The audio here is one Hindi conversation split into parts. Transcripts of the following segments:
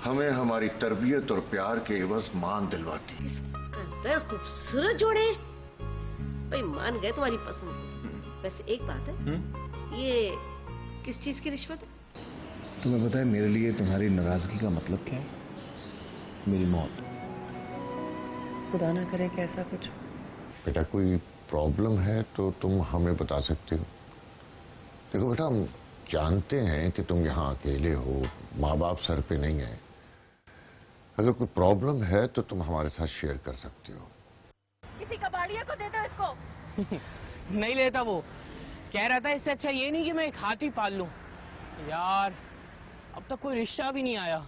हमें हमारी तरबियत और प्यार के एवज मान दिलवाती। कदर खूबसूरत जोड़े भाई, मान गए तुम्हारी पसंद। वैसे एक बात है, ये किस चीज की रिश्वत है? तुम्हें पता है मेरे लिए तुम्हारी नाराजगी का मतलब क्या है? मेरी मौत। खुदा ना करे कि ऐसा कुछ। बेटा कोई प्रॉब्लम है तो तुम हमें बता सकते हो। देखो बेटा, हम जानते हैं कि तुम यहाँ अकेले हो, माँ बाप सर पे नहीं है। अगर कोई प्रॉब्लम है तो तुम हमारे साथ शेयर कर सकते हो। किसी कबाड़िया को दे दो इसको। नहीं लेता वो, कह रहा था इससे अच्छा ये नहीं कि मैं एक हाथी पाल लूं। यार अब तक कोई रिश्ता भी नहीं आया।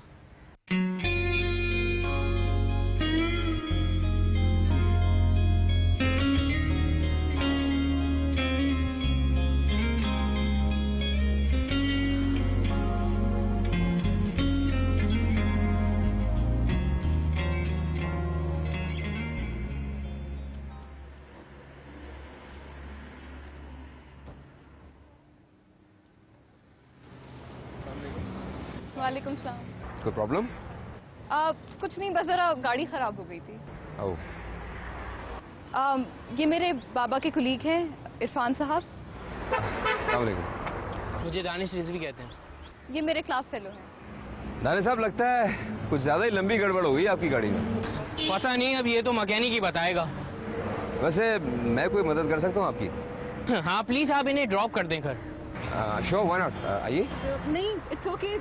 वालेकुम सलाम। कोई प्रॉब्लम? कुछ नहीं, बस जरा गाड़ी खराब हो गई थी। ओह। ये मेरे बाबा के कुलीग हैं, इरफान साहब। अस्सलाम वालेकुम। मुझे दानिश रिजवी कहते हैं। ये मेरे क्लास फेलो हैं। दानिश साहब, लगता है कुछ ज्यादा ही लंबी गड़बड़ हो गई आपकी गाड़ी में। पता नहीं, अब ये तो मैकेनिक ही बताएगा। वैसे मैं कोई मदद कर सकता हूँ आपकी? हाँ प्लीज, आप इन्हें ड्रॉप कर दें घर। Sure, why not. आइए। नहीं, इट्स ओके,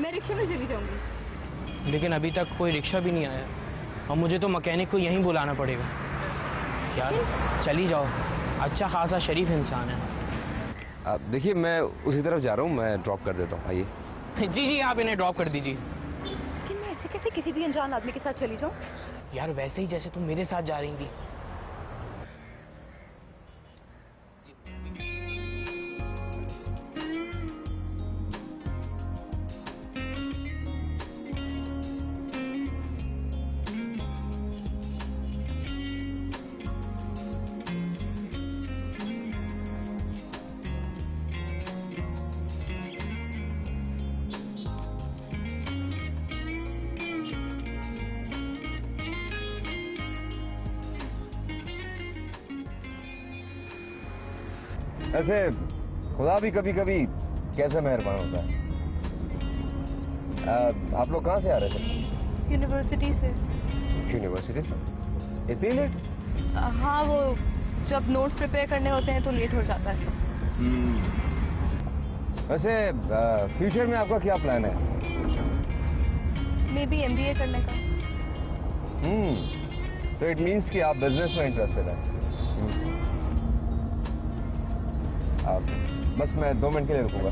मैं रिक्शा में चली जाऊंगी। लेकिन अभी तक कोई रिक्शा भी नहीं आया और मुझे तो मैकेनिक को यहीं बुलाना पड़ेगा। यार चली जाओ, अच्छा खासा शरीफ इंसान है। देखिए मैं उसी तरफ जा रहा हूँ, मैं ड्रॉप कर देता हूँ। आइए। जी जी, आप इन्हें ड्रॉप कर दीजिए। लेकिन मैं ऐसे कैसे किसी भी अनजान आदमी के साथ चली जाऊं? यार वैसे ही जैसे तुम मेरे साथ जा रही थी। ऐसे खुदा भी कभी कभी कैसे मेहरबान होता है। आप लोग कहाँ से आ रहे थे? यूनिवर्सिटी से। यूनिवर्सिटी से? इतनी लेट? हाँ, वो जब नोट्स प्रिपेयर करने होते हैं तो लेट हो जाता है। वैसे फ्यूचर में आपका क्या प्लान है? मे बी MBA करने का। तो इट मीन्स कि आप बिजनेस में इंटरेस्टेड हैं। बस मैं 2 मिनट के लिए रुकूंगा।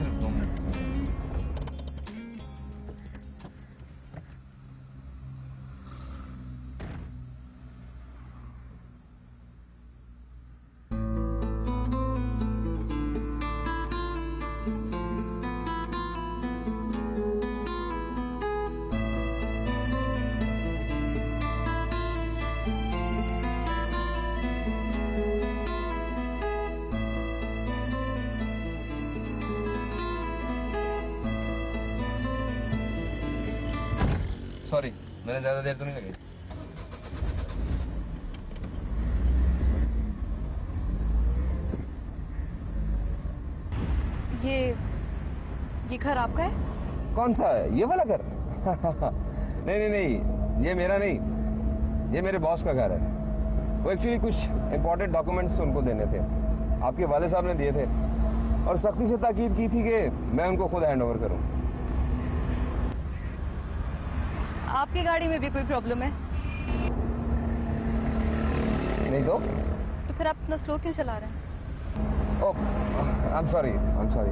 सॉरी, मैंने ज्यादा देर तो नहीं लगी। ये घर आपका है? कौन सा है? ये वाला घर? नहीं नहीं नहीं, ये मेरा नहीं, ये मेरे बॉस का घर है। वो एक्चुअली कुछ इंपॉर्टेंट डॉक्यूमेंट्स उनको देने थे, आपके वाले साहब ने दिए थे और सख्ती से ताकीद की थी कि मैं उनको खुद हैंड ओवर करूं। आपकी गाड़ी में भी कोई प्रॉब्लम है? नहीं तो फिर आप इतना स्लो क्यों चला रहे हैं? Oh, I am sorry, I am sorry.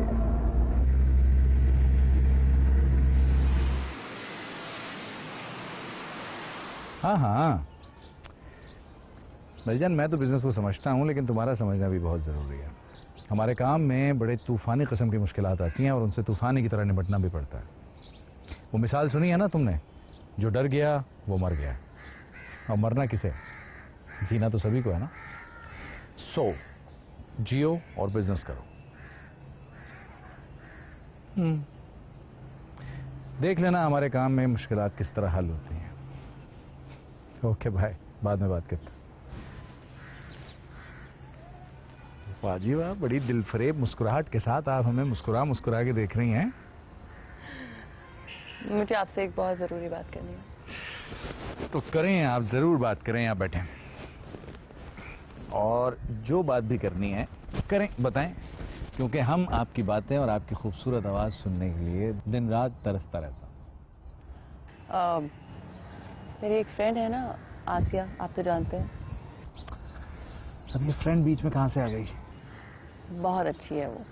हाँ हाँ भाईजान, मैं तो बिजनेस को समझता हूँ, लेकिन तुम्हारा समझना भी बहुत ज़रूरी है। हमारे काम में बड़े तूफानी किस्म की मुश्किलात आती हैं और उनसे तूफानी की तरह निपटना भी पड़ता है। वो मिसाल सुनी है ना तुमने, जो डर गया वो मर गया। और मरना किसे? जीना तो सभी को है ना। सो जियो और बिजनेस करो। देख लेना हमारे काम में मुश्किलात किस तरह हल होती हैं। ओके भाई, बाद में बात करते हैं। वाह जी वाह, बड़ी दिलफरेब मुस्कुराहट के साथ आप हमें मुस्कुरा मुस्कुरा के देख रही हैं। मुझे आपसे एक बहुत जरूरी बात करनी है। तो करें, आप जरूर बात करें, आप बैठें और जो बात भी करनी है करें, बताएं, क्योंकि हम आपकी बातें और आपकी खूबसूरत आवाज सुनने के लिए दिन रात तरसता रहता हूं। मेरी एक फ्रेंड है ना, आसिया, आप तो जानते हैं। अब ये फ्रेंड बीच में कहां से आ गई? बहुत अच्छी है वो।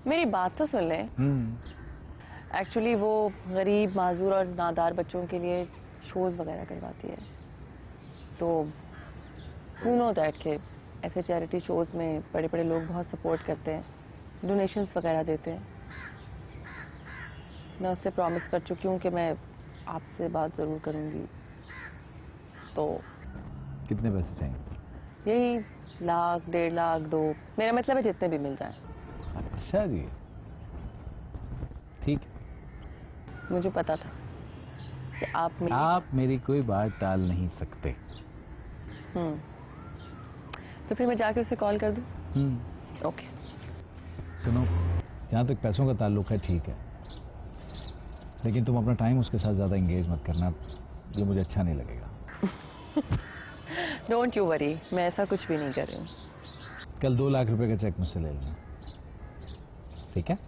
मेरी बात तो सुन लें। एक्चुअली वो गरीब, माजूर और नादार बच्चों के लिए शोज वगैरह करवाती है। तो यू नो दैट के ऐसे चैरिटी शोज में बड़े बड़े लोग बहुत सपोर्ट करते हैं, डोनेशंस वगैरह देते हैं। मैं उससे प्रॉमिस कर चुकी हूँ कि मैं आपसे बात जरूर करूँगी। तो कितने पैसे चाहिए? यही 1,00,000, 1.5 लाख, 2, मेरा मतलब है जितने भी मिल जाएं। अच्छा जी, ठीक है। मुझे पता था कि आप मेरी कोई बात टाल नहीं सकते। तो फिर मैं जाके उसे कॉल कर दूं? ओके। सुनो, जहां तक पैसों का ताल्लुक है ठीक है, लेकिन तुम अपना टाइम उसके साथ ज्यादा एंगेज मत करना, ये मुझे अच्छा नहीं लगेगा। डोंट यू वरी, मैं ऐसा कुछ भी नहीं कर रही हूँ। कल 2 लाख रुपए का चेक मुझसे ले लेना, ठीक है?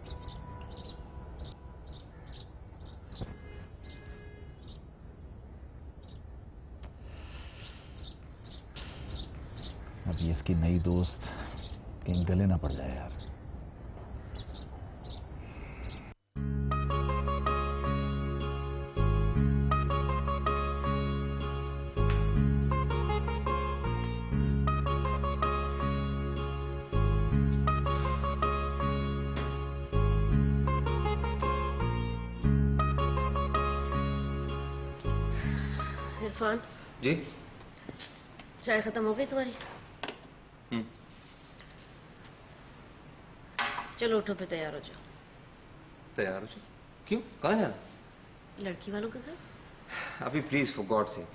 अब ये इसकी नई दोस्त कहीं गले ना पड़ जाए यार। इरफान जी। चाय खत्म हो गई तुम्हारी? चलो उठो, फिर तैयार हो जाओ। तैयार हो जाओ? क्यों, कहाँ जाना? लड़की वालों के घर। अभी प्लीज, फॉर गॉड से।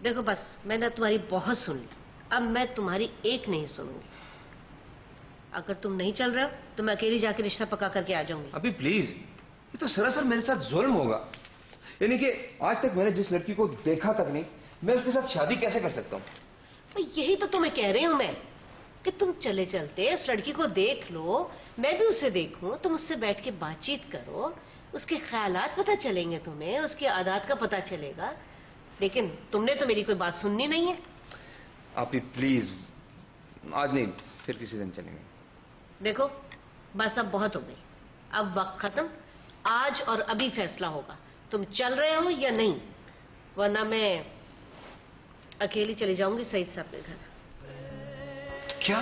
देखो बस, मैंने तुम्हारी बहुत सुन ली, अब मैं तुम्हारी एक नहीं सुनूंगी। अगर तुम नहीं चल रहे हो तो मैं अकेली जाके रिश्ता पक्का करके आ जाऊंगी। अभी प्लीज, ये तो सरासर मेरे साथ जुल्म होगा। यानी कि आज तक मैंने जिस लड़की को देखा तक नहीं, मैं उसके साथ शादी कैसे कर सकता हूँ? यही तो तुम्हें कह रही हूं मैं, कि तुम चले चलते उस लड़की को देख लो, मैं भी उसे देखूं, तुम उससे बैठ के बातचीत करो, उसके ख्यालात पता चलेंगे तुम्हें, उसकी आदत का पता चलेगा। लेकिन तुमने तो मेरी कोई बात सुननी नहीं है। आप प्लीज, आज नहीं, फिर किसी दिन चलेंगे। देखो बस, अब बहुत हो गई, अब वक्त खत्म। आज और अभी फैसला होगा, तुम चल रहे हो या नहीं, वरना मैं अकेली चली जाऊंगी सईद साहब के घर। क्या?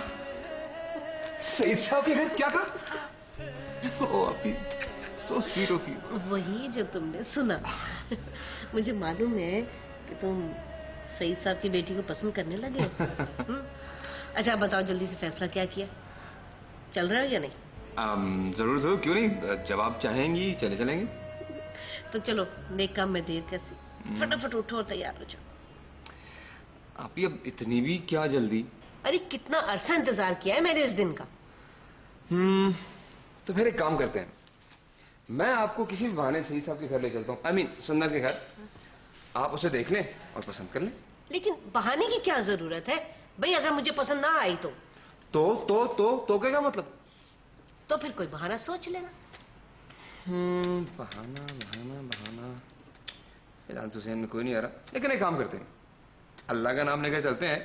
सईद साहब के घर? क्या कहा? ओ अभी, सो स्वीट ऑफ यू। वही जो तुमने सुना। मुझे मालूम है कि तुम सईद साहब की बेटी को पसंद करने लगे। अच्छा बताओ जल्दी से, फैसला क्या किया? चल रहे हो या नहीं? जरूर जरूर, क्यों नहीं, जब आप चाहेंगी चले चलेंगे। तो चलो, नेक काम में देर कैसी, फटाफट उठो और तैयार हो जाओ। आप ही अब इतनी भी क्या जल्दी? अरे कितना अरसा इंतजार किया है मैंने इस दिन का। तो फिर एक काम करते हैं, मैं आपको किसी बहाने सईद साहब के घर ले चलता हूँ, आई मीन सुन्नत के घर। आप उसे देख लें और पसंद कर लें। लेकिन बहाने की क्या जरूरत है भाई? अगर मुझे पसंद ना आई तो क्या मतलब? तो फिर कोई बहाना सोच लेना। बहाना बहाना बहाना फिलहाल तो ज़हन में कोई नहीं आ रहा, लेकिन एक काम करते हैं, अल्लाह का नाम लेकर चलते हैं,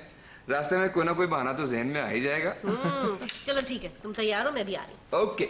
रास्ते में कोई ना कोई बहाना तो ज़हन में आ ही जाएगा। चलो ठीक है, तुम तैयार हो, मैं भी आ रही हूँ। ओके।